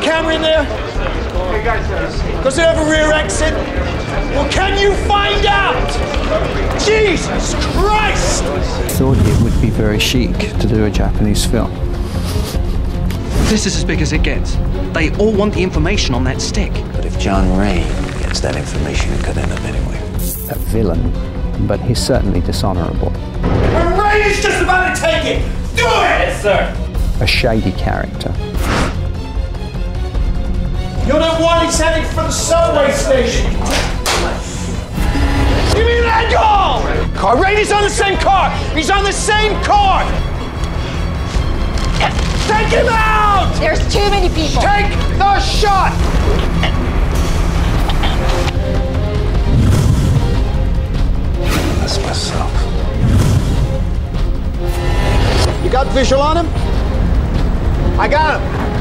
camera in there? Does it have a rear exit? Well, can you find out? Jesus Christ! I thought it would be very chic to do a Japanese film. This is as big as it gets. They all want the information on that stick. But if John Ray gets that information, it could end up anyway. A villain, but he's certainly dishonorable. And Ray is just about to take it! Do it! Yes, sir. A shady character. You're the one he's heading for the subway station. Give me that goal! Car. Rainey's on the same car! He's on the same car! Take him out! There's too many people. Take the shot! That's myself. You got visual on him? I got him.